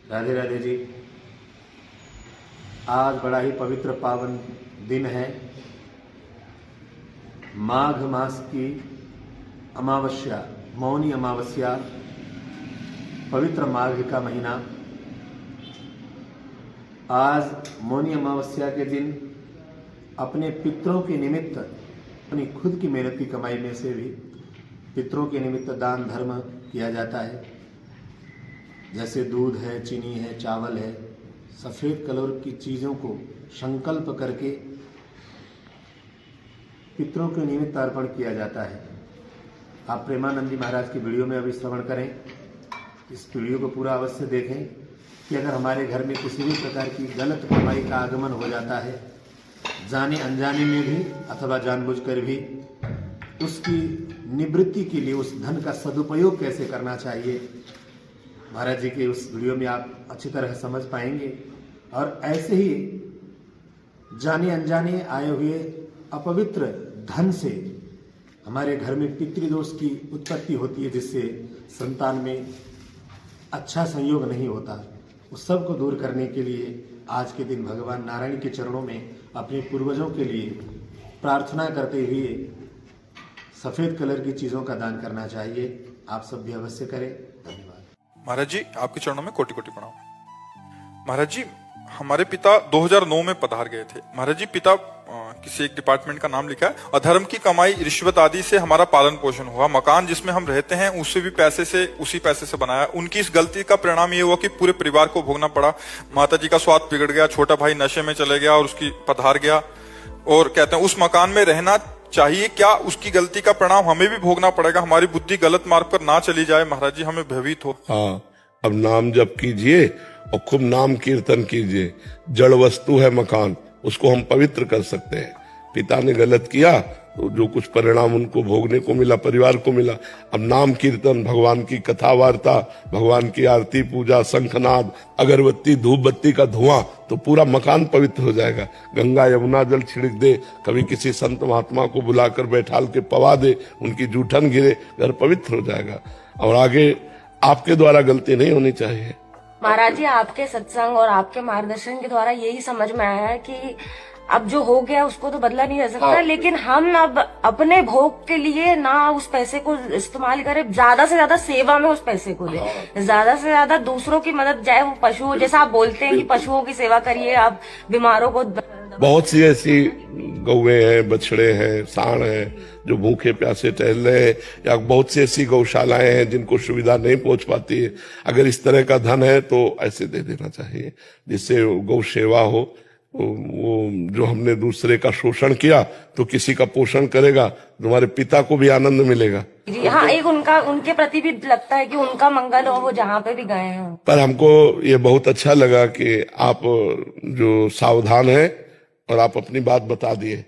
राधे राधे जी। आज बड़ा ही पवित्र पावन दिन है। माघ मास की अमावस्या, मौनी अमावस्या, पवित्र माघ का महीना। आज मौनी अमावस्या के दिन अपने पितरों के निमित्त, अपनी खुद की मेहनत की कमाई में से भी पितरों के निमित्त दान धर्म किया जाता है। जैसे दूध है, चीनी है, चावल है, सफ़ेद कलर की चीज़ों को संकल्प करके पितरों के निमित्त अर्पण किया जाता है। आप प्रेमानंदी महाराज की वीडियो में अभी श्रवण करें। इस वीडियो को पूरा अवश्य देखें कि अगर हमारे घर में किसी भी प्रकार की गलत कमाई का आगमन हो जाता है, जाने अनजाने में भी अथवा जानबूझकर भी, उसकी निवृत्ति के लिए उस धन का सदुपयोग कैसे करना चाहिए, महाराज जी के उस वीडियो में आप अच्छी तरह समझ पाएंगे। और ऐसे ही जाने अनजाने आए हुए अपवित्र धन से हमारे घर में पितृदोष की उत्पत्ति होती है, जिससे संतान में अच्छा संयोग नहीं होता। उस सब को दूर करने के लिए आज के दिन भगवान नारायण के चरणों में अपने पूर्वजों के लिए प्रार्थना करते हुए सफ़ेद कलर की चीज़ों का दान करना चाहिए। आप सब भी अवश्य करें। धन्यवाद। महाराज जी, आपके चरणों में कोटि कोटि प्रणाम। महाराज जी, हमारे पिता 2009 में पधार गए थे। महाराज जी, पिता किसी एक डिपार्टमेंट का नाम लिखा है। अधर्म की कमाई, रिश्वत आदि से हमारा पालन पोषण हुआ। मकान जिसमें हम रहते हैं उससे भी उसी पैसे से बनाया। उनकी इस गलती का परिणाम ये हुआ कि पूरे परिवार को भोगना पड़ा। माता जी का स्वास्थ्य बिगड़ गया, छोटा भाई नशे में चले गया और उसकी पधार गया। और कहते हैं उस मकान में रहना चाहिए क्या, उसकी गलती का परिणाम हमें भी भोगना पड़ेगा। हमारी बुद्धि गलत मार्ग पर ना चली जाए, महाराज जी हमें भयभीत हो। हाँ, अब नाम जप कीजिए और खूब नाम कीर्तन कीजिए। जड़ वस्तु है मकान, उसको हम पवित्र कर सकते हैं। पिता ने गलत किया तो जो कुछ परिणाम उनको भोगने को मिला, परिवार को मिला। अब नाम कीर्तन, भगवान की कथा वार्ता, भगवान की आरती पूजा, शंखनाद, अगरबत्ती, धूप बत्ती का धुआं, तो पूरा मकान पवित्र हो जाएगा। गंगा यमुना जल छिड़क दे, कभी किसी संत महात्मा को बुलाकर बैठाल के पवा दे, उनकी जूठन गिरे, घर पवित्र हो जाएगा। और आगे आपके द्वारा गलती नहीं होनी चाहिए। महाराज जी, आपके सत्संग और आपके मार्गदर्शन के द्वारा यही समझ में आया है कि अब जो हो गया उसको तो बदला नहीं जा सकता। हाँ। लेकिन हम अब अपने भोग के लिए ना उस पैसे को इस्तेमाल करें, ज्यादा से ज्यादा सेवा में उस पैसे को दें। हाँ। ज्यादा से ज्यादा दूसरों की मदद, चाहे वो पशु, जैसा आप बोलते हैं कि पशुओं की सेवा करिए, आप बीमारों को। बहुत सी ऐसी गौएं हैं, बछड़े हैं, सांड हैं जो भूखे प्यासे टहल रहे हैं, या बहुत सी ऐसी गौशालाएं हैं जिनको सुविधा नहीं पहुंच पाती है। अगर इस तरह का धन है तो ऐसे दे देना चाहिए, जिससे गौ सेवा हो। वो जो हमने दूसरे का शोषण किया तो किसी का पोषण करेगा, तुम्हारे पिता को भी आनंद मिलेगा। जी हाँ, एक उनके प्रति भी लगता है कि उनका मंगल हो, वो जहाँ पे भी गए हैं। पर हमको ये बहुत अच्छा लगा कि आप जो सावधान हैं और आप अपनी बात बता दिए।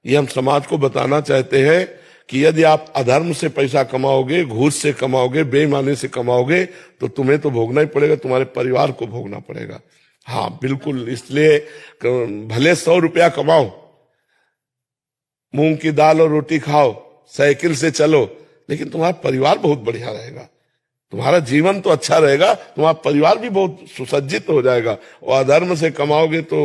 ये हम समाज को बताना चाहते हैं कि यदि आप अधर्म से पैसा कमाओगे, घूस से कमाओगे, बेईमानी से कमाओगे, तो तुम्हें तो भोगना ही पड़ेगा, तुम्हारे परिवार को भोगना पड़ेगा। हाँ बिल्कुल, इसलिए भले 100 रुपया कमाओ, मूंग की दाल और रोटी खाओ, साइकिल से चलो, लेकिन तुम्हारा परिवार बहुत बढ़िया रहेगा, तुम्हारा जीवन तो अच्छा रहेगा, तुम्हारा परिवार भी बहुत सुसज्जित हो जाएगा। और अधर्म से कमाओगे तो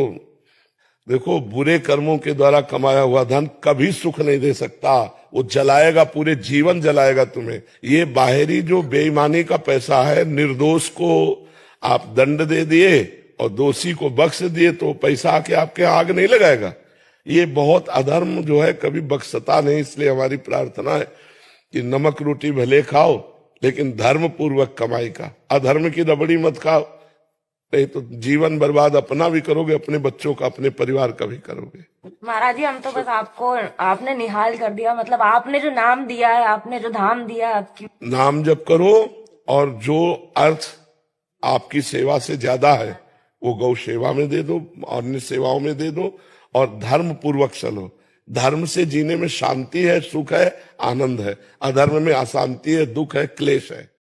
देखो, बुरे कर्मों के द्वारा कमाया हुआ धन कभी सुख नहीं दे सकता, वो जलाएगा, पूरे जीवन जलाएगा तुम्हें। ये बाहरी जो बेईमानी का पैसा है, निर्दोष को आप दंड दे दिए और दोषी को बख्श दिए तो पैसा आके आपके आग नहीं लगाएगा। ये बहुत अधर्म जो है कभी बख्शता नहीं। इसलिए हमारी प्रार्थना है कि नमक रोटी भले खाओ, लेकिन धर्म पूर्वक कमाई का, अधर्म की रबड़ी मत खाओ, नहीं तो जीवन बर्बाद अपना भी करोगे, अपने बच्चों का, अपने परिवार का भी करोगे। महाराज जी, हम तो बस आपने निहाल कर दिया। मतलब आपने जो नाम दिया है, आपने जो धाम दिया है, आपकी नाम जप करो, और जो अर्थ आपकी सेवा से ज्यादा है वो गौ सेवा में दे दो, अन्य सेवाओं में दे दो, और धर्म पूर्वक चलो। धर्म से जीने में शांति है, सुख है, आनंद है। अधर्म में अशांति है, दुख है, क्लेश है।